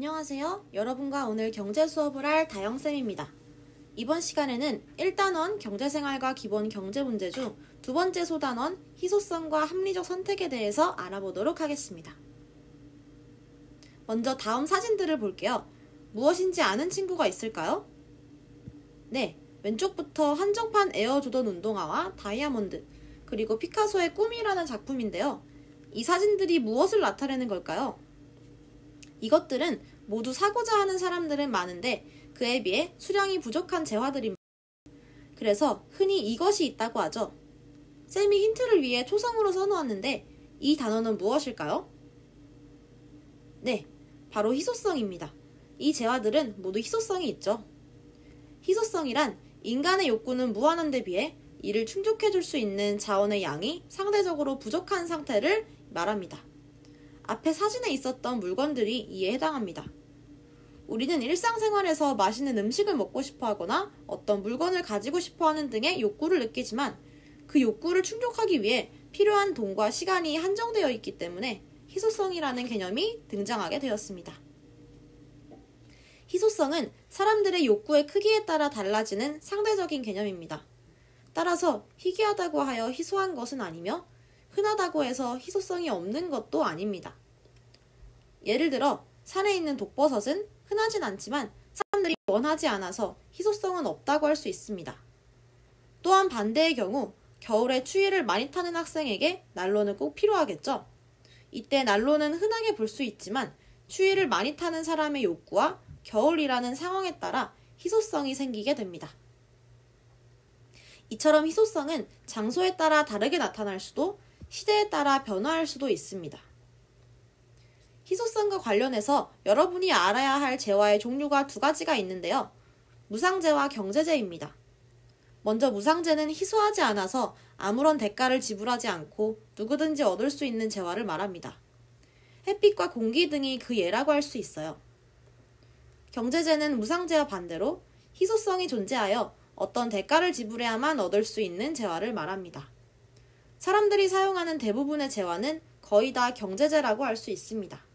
안녕하세요. 여러분과 오늘 경제 수업을 할 다영쌤입니다. 이번 시간에는 1단원 경제생활과 기본 경제 문제 중 두 번째 소단원 희소성과 합리적 선택에 대해서 알아보도록 하겠습니다. 먼저 다음 사진들을 볼게요. 무엇인지 아는 친구가 있을까요? 네, 왼쪽부터 한정판 에어조던 운동화와 다이아몬드, 그리고 피카소의 꿈이라는 작품인데요. 이 사진들이 무엇을 나타내는 걸까요? 이것들은 모두 사고자 하는 사람들은 많은데 그에 비해 수량이 부족한 재화들입니다. 그래서 흔히 이것이 있다고 하죠. 쌤이 힌트를 위해 초성으로 써놓았는데 이 단어는 무엇일까요? 네, 바로 희소성입니다. 이 재화들은 모두 희소성이 있죠. 희소성이란 인간의 욕구는 무한한 데 비해 이를 충족해줄 수 있는 자원의 양이 상대적으로 부족한 상태를 말합니다. 앞에 사진에 있었던 물건들이 이에 해당합니다. 우리는 일상생활에서 맛있는 음식을 먹고 싶어 하거나 어떤 물건을 가지고 싶어 하는 등의 욕구를 느끼지만 그 욕구를 충족하기 위해 필요한 돈과 시간이 한정되어 있기 때문에 희소성이라는 개념이 등장하게 되었습니다. 희소성은 사람들의 욕구의 크기에 따라 달라지는 상대적인 개념입니다. 따라서 희귀하다고 하여 희소한 것은 아니며 흔하다고 해서 희소성이 없는 것도 아닙니다. 예를 들어 산에 있는 독버섯은 흔하진 않지만 사람들이 원하지 않아서 희소성은 없다고 할 수 있습니다. 또한 반대의 경우 겨울에 추위를 많이 타는 학생에게 난로는 꼭 필요하겠죠. 이때 난로는 흔하게 볼 수 있지만 추위를 많이 타는 사람의 욕구와 겨울이라는 상황에 따라 희소성이 생기게 됩니다. 이처럼 희소성은 장소에 따라 다르게 나타날 수도 시대에 따라 변화할 수도 있습니다. 희소성과 관련해서 여러분이 알아야 할 재화의 종류가 두 가지가 있는데요. 무상재와 경제재입니다. 먼저 무상재는 희소하지 않아서 아무런 대가를 지불하지 않고 누구든지 얻을 수 있는 재화를 말합니다. 햇빛과 공기 등이 그 예라고 할 수 있어요. 경제재는 무상재와 반대로 희소성이 존재하여 어떤 대가를 지불해야만 얻을 수 있는 재화를 말합니다. 사람들이 사용하는 대부분의 재화는 거의 다 경제재라고 할 수 있습니다.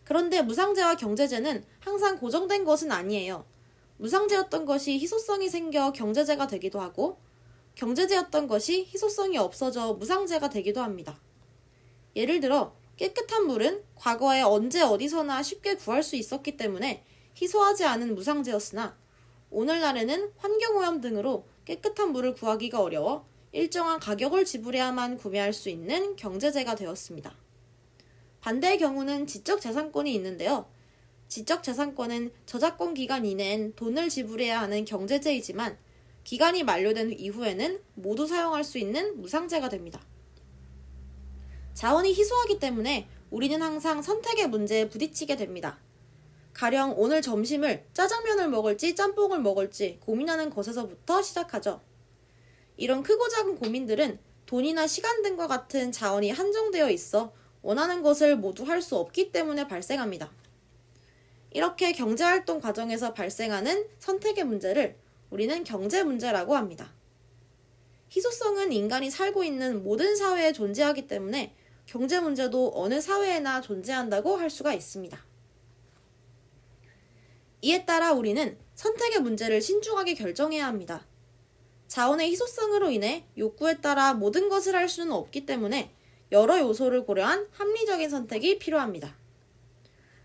그런데 무상재와 경제재는 항상 고정된 것은 아니에요. 무상재였던 것이 희소성이 생겨 경제재가 되기도 하고 경제재였던 것이 희소성이 없어져 무상재가 되기도 합니다. 예를 들어 깨끗한 물은 과거에 언제 어디서나 쉽게 구할 수 있었기 때문에 희소하지 않은 무상재였으나 오늘날에는 환경오염 등으로 깨끗한 물을 구하기가 어려워 일정한 가격을 지불해야만 구매할 수 있는 경제재가 되었습니다. 반대의 경우는 지적재산권이 있는데요. 지적재산권은 저작권 기간 이내엔 돈을 지불해야 하는 경제재이지만 기간이 만료된 이후에는 모두 사용할 수 있는 무상재가 됩니다. 자원이 희소하기 때문에 우리는 항상 선택의 문제에 부딪히게 됩니다. 가령 오늘 점심을 짜장면을 먹을지 짬뽕을 먹을지 고민하는 것에서부터 시작하죠. 이런 크고 작은 고민들은 돈이나 시간 등과 같은 자원이 한정되어 있어 원하는 것을 모두 할 수 없기 때문에 발생합니다. 이렇게 경제활동 과정에서 발생하는 선택의 문제를 우리는 경제 문제라고 합니다. 희소성은 인간이 살고 있는 모든 사회에 존재하기 때문에 경제 문제도 어느 사회에나 존재한다고 할 수가 있습니다. 이에 따라 우리는 선택의 문제를 신중하게 결정해야 합니다. 자원의 희소성으로 인해 욕구에 따라 모든 것을 할 수는 없기 때문에 여러 요소를 고려한 합리적인 선택이 필요합니다.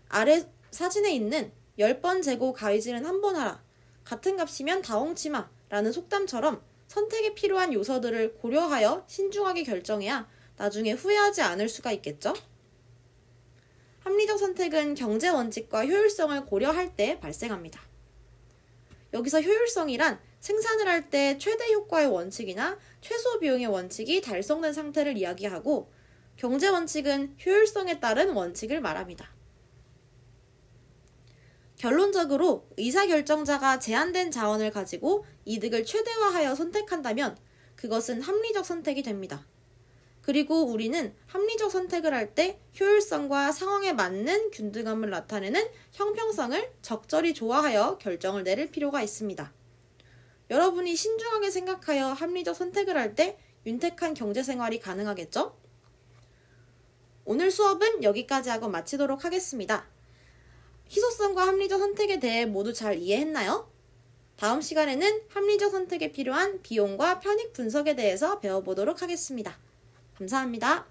아래 사진에 있는 10번 재고 가위질은 한 번 하라, 같은 값이면 다 엉치마 라는 속담처럼 선택에 필요한 요소들을 고려하여 신중하게 결정해야 나중에 후회하지 않을 수가 있겠죠? 합리적 선택은 경제 원칙과 효율성을 고려할 때 발생합니다. 여기서 효율성이란 생산을 할 때 최대 효과의 원칙이나 최소 비용의 원칙이 달성된 상태를 이야기하고 경제 원칙은 효율성에 따른 원칙을 말합니다. 결론적으로 의사결정자가 제한된 자원을 가지고 이득을 최대화하여 선택한다면 그것은 합리적 선택이 됩니다. 그리고 우리는 합리적 선택을 할 때 효율성과 상황에 맞는 균등함을 나타내는 형평성을 적절히 조화하여 결정을 내릴 필요가 있습니다. 여러분이 신중하게 생각하여 합리적 선택을 할 때 윤택한 경제생활이 가능하겠죠? 오늘 수업은 여기까지 하고 마치도록 하겠습니다. 희소성과 합리적 선택에 대해 모두 잘 이해했나요? 다음 시간에는 합리적 선택에 필요한 비용과 편익 분석에 대해서 배워보도록 하겠습니다. 감사합니다.